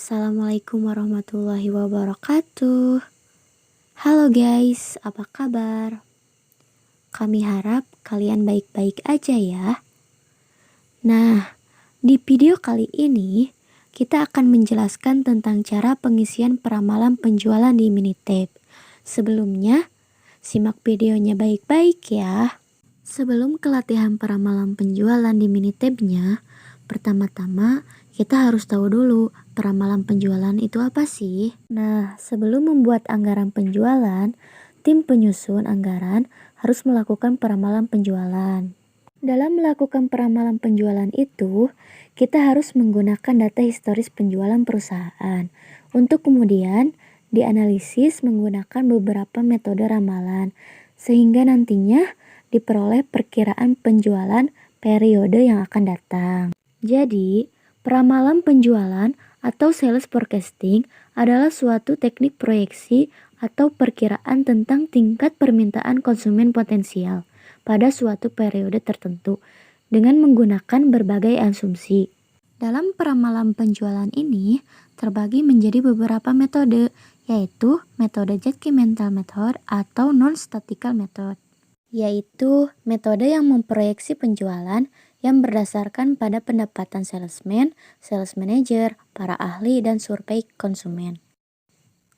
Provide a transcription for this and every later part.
Assalamualaikum warahmatullahi wabarakatuh. Halo guys, apa kabar? Kami harap kalian baik-baik aja ya. Nah, di video kali ini kita akan menjelaskan tentang cara pengisian peramalan penjualan di Minitab. Sebelumnya, simak videonya baik-baik ya. Sebelum ke latihan peramalan penjualan di Minitab-nya, pertama-tama kita harus tahu dulu peramalan penjualan itu apa sih? Nah, sebelum membuat anggaran penjualan, tim penyusun anggaran harus melakukan peramalan penjualan. Dalam melakukan peramalan penjualan itu, kita harus menggunakan data historis penjualan perusahaan untuk kemudian dianalisis menggunakan beberapa metode ramalan, sehingga nantinya diperoleh perkiraan penjualan periode yang akan datang. Jadi, peramalan penjualan atau sales forecasting adalah suatu teknik proyeksi atau perkiraan tentang tingkat permintaan konsumen potensial pada suatu periode tertentu dengan menggunakan berbagai asumsi. Dalam peramalan penjualan ini terbagi menjadi beberapa metode, yaitu metode judgmental method atau non-statistical method, yaitu metode yang memproyeksi penjualan yang berdasarkan pada pendapatan salesman, sales manager, para ahli, dan survei konsumen.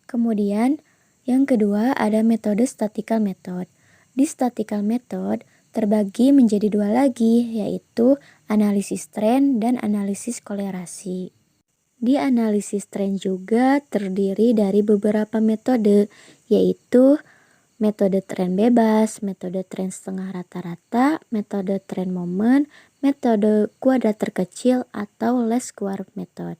Kemudian, yang kedua ada metode statistical method. Di statistical method terbagi menjadi dua lagi, yaitu analisis tren dan analisis kolerasi. Di analisis tren juga terdiri dari beberapa metode, yaitu metode tren bebas, metode tren setengah rata-rata, metode tren momen, metode kuadrat terkecil atau least square method.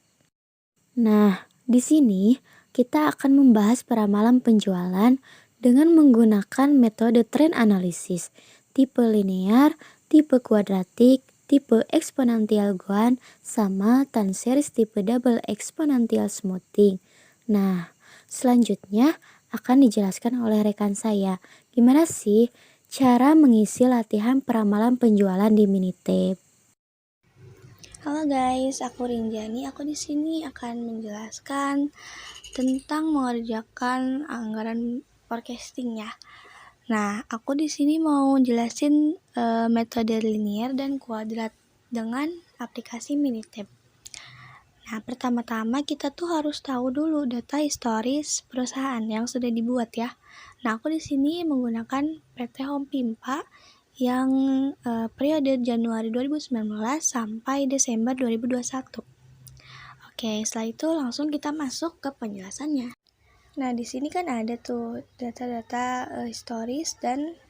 Nah, di sini kita akan membahas peramalan penjualan dengan menggunakan metode tren analisis, tipe linear, tipe kuadratik, tipe eksponensial Gaussian, sama time series tipe double eksponensial smoothing. Nah, selanjutnya akan dijelaskan oleh rekan saya. Gimana sih cara mengisi latihan peramalan penjualan di Minitab? Halo guys, aku Rinjani. Aku di sini akan menjelaskan tentang mengerjakan anggaran forecasting ya. Nah, aku di sini mau jelasin metode linear dan kuadrat dengan aplikasi Minitab. Nah, pertama-tama kita tuh harus tahu dulu data historis perusahaan yang sudah dibuat ya. Nah, aku di sini menggunakan PT Home Pimpa yang periode Januari 2019 sampai Desember 2021. Oke, setelah itu langsung kita masuk ke penjelasannya. Nah, di sini kan ada tuh data-data historis dan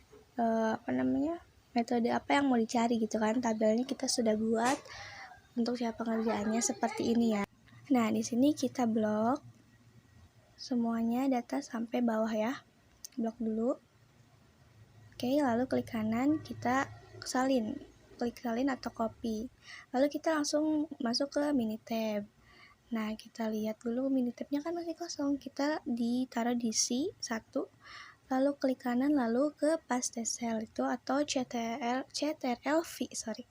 metode apa yang mau dicari gitu kan. Tabelnya kita sudah buat untuk siapa pengerjaannya seperti ini ya. Nah, di sini kita blok semuanya data sampai bawah ya. Blok dulu. Oke, lalu klik kanan, kita salin. Klik salin atau copy. Lalu kita langsung masuk ke Minitab. Nah, kita lihat dulu Minitabnya kan masih kosong. Kita ditaruh di C1. Lalu klik kanan, lalu ke paste cell itu atau CTRL-V, sorry.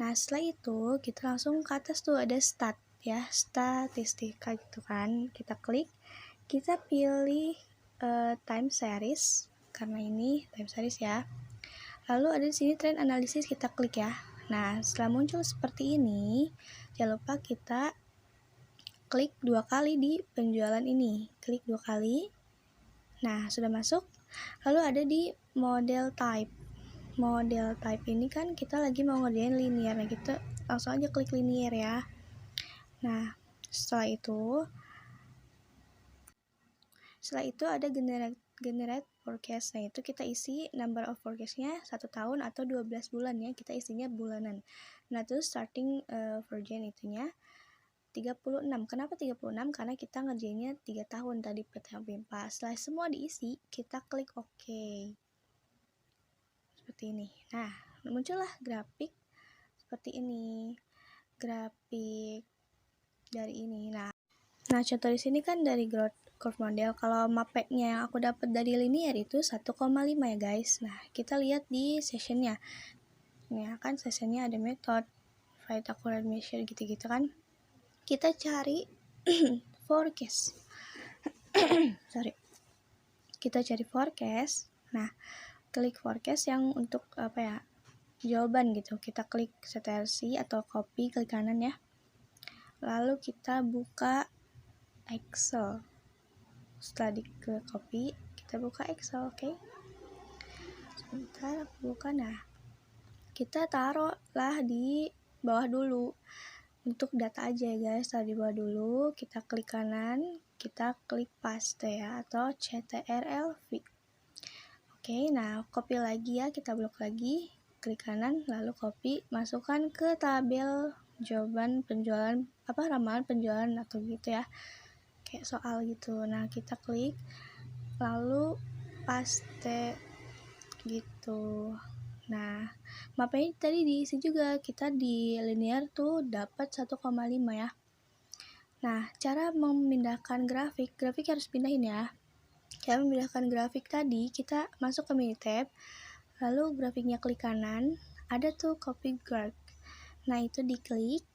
Nah, setelah itu kita langsung ke atas tuh ada stat ya, statistika gitu kan. Kita klik, kita pilih time series karena ini time series ya. Lalu ada di sini trend analysis, kita klik ya. Nah, setelah muncul seperti ini, jangan lupa kita klik 2 kali di penjualan ini. Klik 2 kali. Nah, sudah masuk. Lalu ada di model type. Model type ini kan kita lagi mau ngerjain linear. Nah, kita langsung aja klik linear ya. Nah, setelah itu ada generate forecast. Nah, itu kita isi number of forecast-nya 1 tahun atau 12 bulan ya. Kita isinya bulanan. Nah, terus starting version itunya 36. Kenapa 36? Karena kita ngerjainnya 3 tahun tadi PT Pimpa. Setelah semua diisi, kita klik OK. Seperti ini. Nah, muncullah grafik seperti ini. Grafik dari ini. Nah, contoh di sini kan dari growth curve model. Kalau mapeknya yang aku dapat dari linear itu 1,5 ya guys. Nah, kita lihat di sessionnya. Ya kan sessionnya ada method find accurate measure gitu-gitu kan. Kita cari forecast. Sorry. Kita cari forecast. Nah, klik forecast yang untuk apa ya? Jawaban gitu. Kita klik CTRL-C atau copy, klik kanan ya. Lalu kita buka Excel. Setelah di copy, kita buka Excel, oke? Sebentar aku buka. Nah, kita taruhlah di bawah dulu. Untuk data aja ya guys, taruh di bawah dulu. Kita klik kanan, kita klik paste ya, atau CTRL-V. Oke, nah copy lagi ya, kita blok lagi, klik kanan, lalu copy, masukkan ke tabel jawaban penjualan, ramalan penjualan atau gitu ya, kayak soal gitu. Nah, kita klik, lalu paste gitu. Nah, mapnya tadi diisi juga, kita di linear tuh dapat 1,5 ya. Nah, cara memindahkan grafik harus pindahin ya. Cara memindahkan grafik tadi, kita masuk ke mini tab, lalu grafiknya klik kanan, ada tuh copy graph. Nah, itu diklik,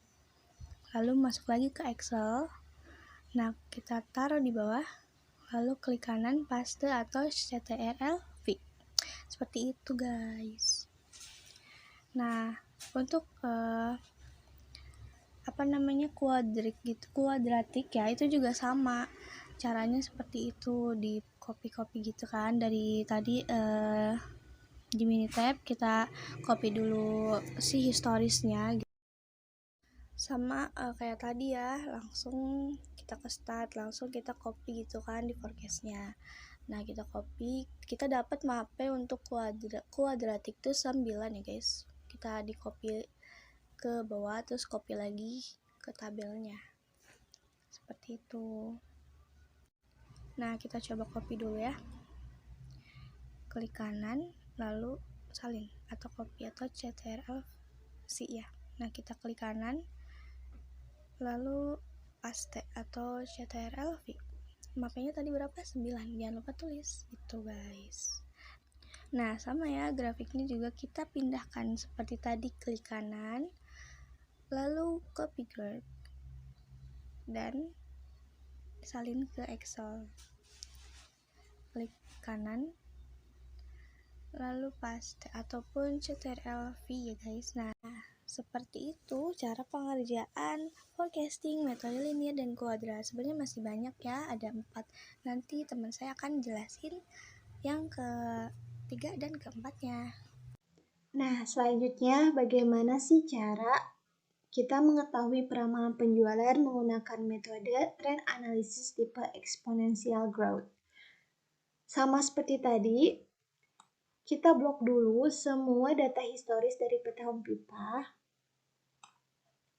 lalu masuk lagi ke Excel. Nah, kita taruh di bawah, lalu klik kanan, paste atau CTRL-V. Seperti itu guys. Nah, untuk kuadratik ya, itu juga sama. Caranya seperti itu, di copy gitu kan. Dari tadi di mini tab kita copy dulu si historisnya gitu. Sama kayak tadi ya, langsung kita ke start, langsung kita copy gitu kan di forecastnya. Nah, kita copy, kita dapat mapnya untuk kuadratik tuh 9 ya guys. Kita di copy ke bawah, terus copy lagi ke tabelnya. Seperti itu. Nah, kita coba copy dulu ya. Klik kanan, lalu salin atau copy atau CTRL-C ya. Nah, kita klik kanan, lalu paste atau CTRL-V. Mapnya tadi berapa? 9. Jangan lupa tulis. Itu guys. Nah, sama ya, grafiknya juga kita pindahkan seperti tadi, klik kanan, lalu copy graph, dan salin ke Excel. Klik kanan, lalu paste ataupun CTRL-V ya guys. Nah, seperti itu cara pengerjaan forecasting metode linear dan kuadrat. Sebenarnya masih banyak ya, ada 4. Nanti teman saya akan jelasin yang ketiga dan keempatnya. Nah, selanjutnya bagaimana sih cara kita mengetahui peramalan penjualan menggunakan metode trend analysis tipe exponential growth? Sama seperti tadi, kita blok dulu semua data historis dari peta home pipa,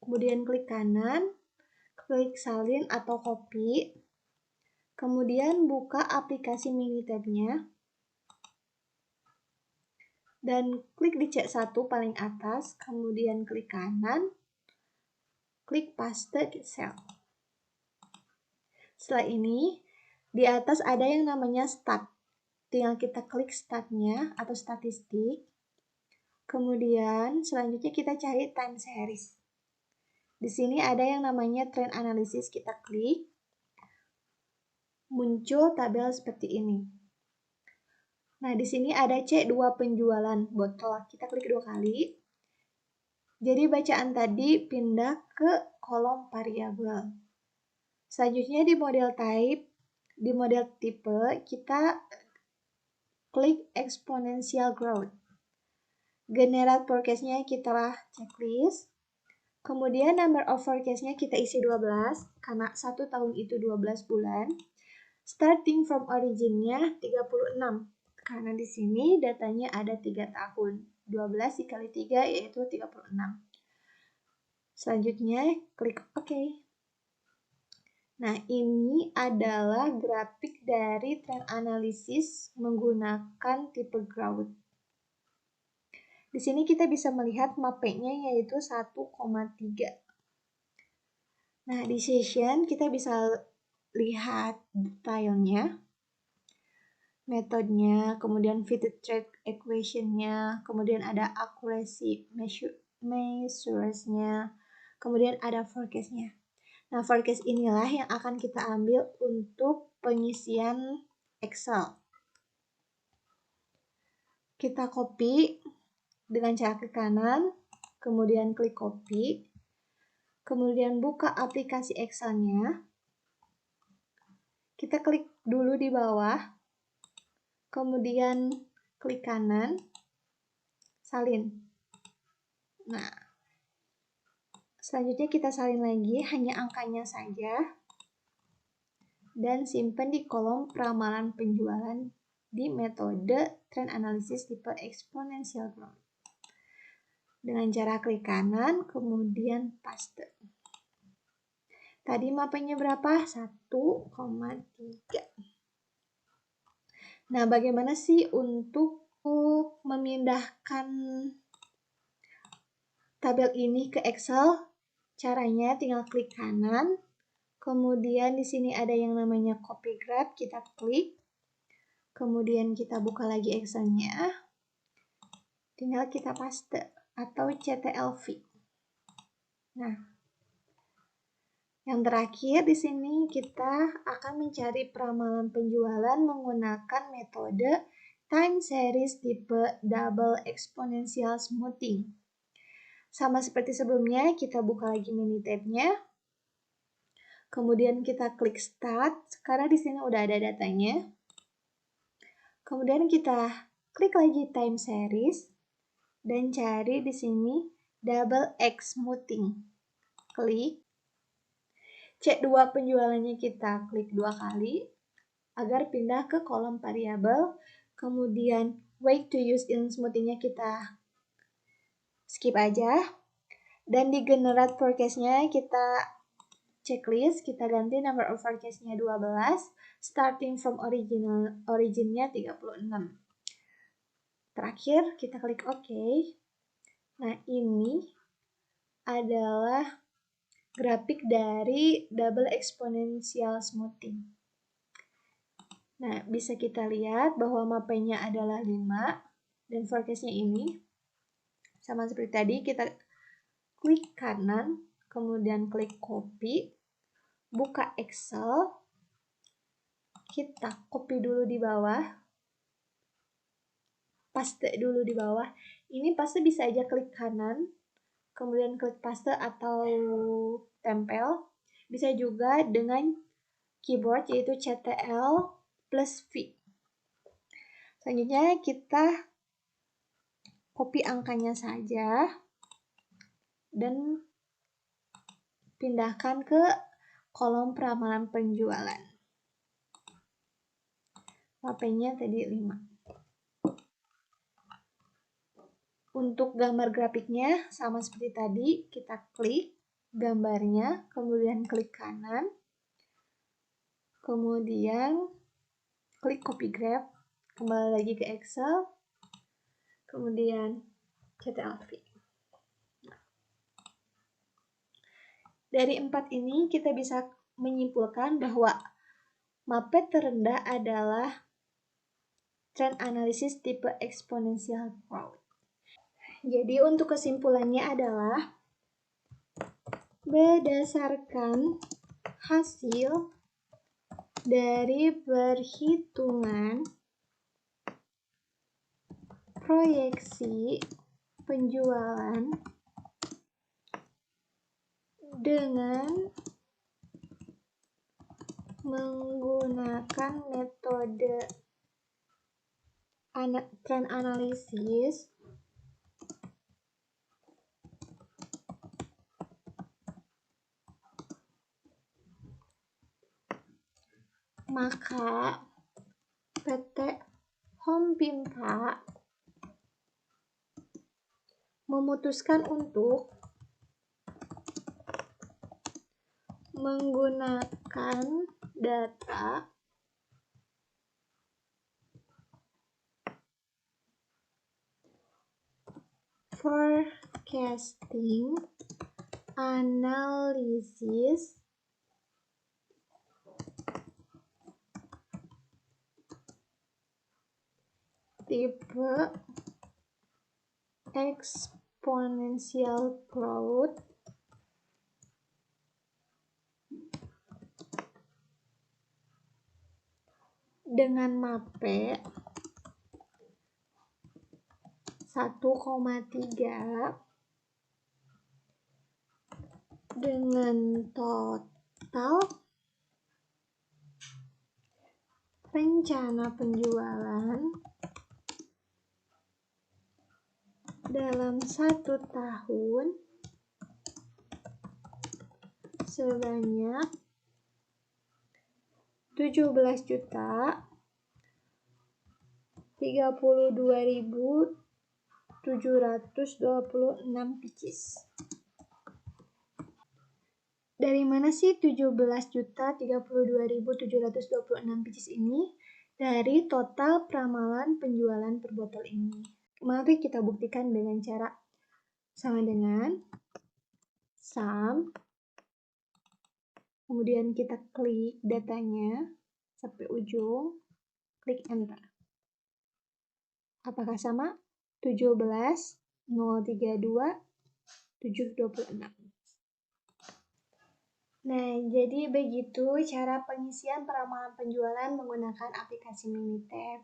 kemudian klik kanan, klik salin atau copy, kemudian buka aplikasi mini tab-nya, dan klik di C1 paling atas, kemudian klik kanan, klik paste cell. Setelah ini, di atas ada yang namanya stat. Tinggal kita klik statnya atau statistik. Kemudian selanjutnya kita cari time series. Di sini ada yang namanya trend analysis, kita klik. Muncul tabel seperti ini. Nah, di sini ada C2 penjualan botol. Kita klik 2 kali. Jadi bacaan tadi pindah ke kolom variabel. Selanjutnya di model type, di model tipe, kita klik exponential growth. Generate forecast-nya kita checklist. Kemudian number of forecast-nya kita isi 12, karena 1 tahun itu 12 bulan. Starting from origin-nya 36, karena di sini datanya ada 3 tahun. 12 dikali 3 yaitu 36. Selanjutnya klik OK. Nah, ini adalah grafik dari trend analysis menggunakan tipe growth. Di sini kita bisa melihat mapenya yaitu 1,3. Nah, di session kita bisa lihat detailnya, metodenya, kemudian fitted trade equation-nya, kemudian ada accuracy measures-nya, kemudian ada forecast-nya. Nah, forecast inilah yang akan kita ambil untuk pengisian Excel. Kita copy dengan cara klik kanan, kemudian klik copy, kemudian buka aplikasi Excel-nya. Kita klik dulu di bawah, kemudian klik kanan, salin. Nah, selanjutnya kita salin lagi, hanya angkanya saja, dan simpan di kolom peramalan penjualan di metode trend analysis tipe exponential growth. Dengan cara klik kanan, kemudian paste. Tadi mapenya berapa? 1,3. Nah, bagaimana sih untuk memindahkan tabel ini ke Excel? Caranya tinggal klik kanan, kemudian di sini ada yang namanya copy graph, kita klik, kemudian kita buka lagi Excel-nya, tinggal kita paste atau CTLV. Nah, yang terakhir di sini kita akan mencari peramalan penjualan menggunakan metode time series tipe double exponential smoothing. Sama seperti sebelumnya, kita buka lagi mini tab-nya. Kemudian kita klik start, karena di sini udah ada datanya. Kemudian kita klik lagi time series dan cari di sini double X smoothing. Klik. C2 penjualannya kita klik 2 kali agar pindah ke kolom variabel. Kemudian way to use in smoothingnya kita skip aja. Dan di generate forecast-nya kita checklist, kita ganti number of forecast-nya 12, starting from originnya 36. Terakhir, kita klik OK. Nah, ini adalah grafik dari double exponential smoothing. Nah, bisa kita lihat bahwa mapenya adalah 5, dan forecast-nya ini. Sama seperti tadi, kita klik kanan, kemudian klik copy, buka Excel, kita copy dulu di bawah, paste dulu di bawah. Ini paste bisa aja klik kanan, kemudian klik paste atau tempel. Bisa juga dengan keyboard yaitu CTRL plus V. Selanjutnya kita copy angkanya saja dan pindahkan ke kolom peramalan penjualan. Mapenya tadi 5. Untuk gambar grafiknya sama seperti tadi, kita klik gambarnya, kemudian klik kanan, kemudian klik copy graph, kembali lagi ke Excel, kemudian CTRL-V. Dari 4 ini kita bisa menyimpulkan bahwa mapet terendah adalah trend analysis tipe exponential growth. Jadi untuk kesimpulannya adalah berdasarkan hasil dari perhitungan proyeksi penjualan dengan menggunakan metode trend analysis, maka PT Hompimpa memutuskan untuk menggunakan data forecasting analysis tipe exponential growth dengan MAPE 1,3 dengan total rencana penjualan dalam 1 tahun sebanyak 17.032.726 pieces. Dari mana sih 17.032.726 pieces ini? Dari total pramalan penjualan per botol ini. Mari kita buktikan dengan cara sama dengan sum, kemudian kita klik datanya sampai ujung, klik enter. Apakah sama? 17.032.726. Nah, jadi begitu cara pengisian peramalan penjualan menggunakan aplikasi Minitab.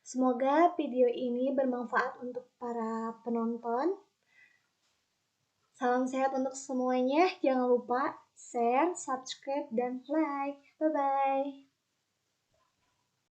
Semoga video ini bermanfaat untuk para penonton. Salam sehat untuk semuanya. Jangan lupa share, subscribe, dan like. Bye-bye.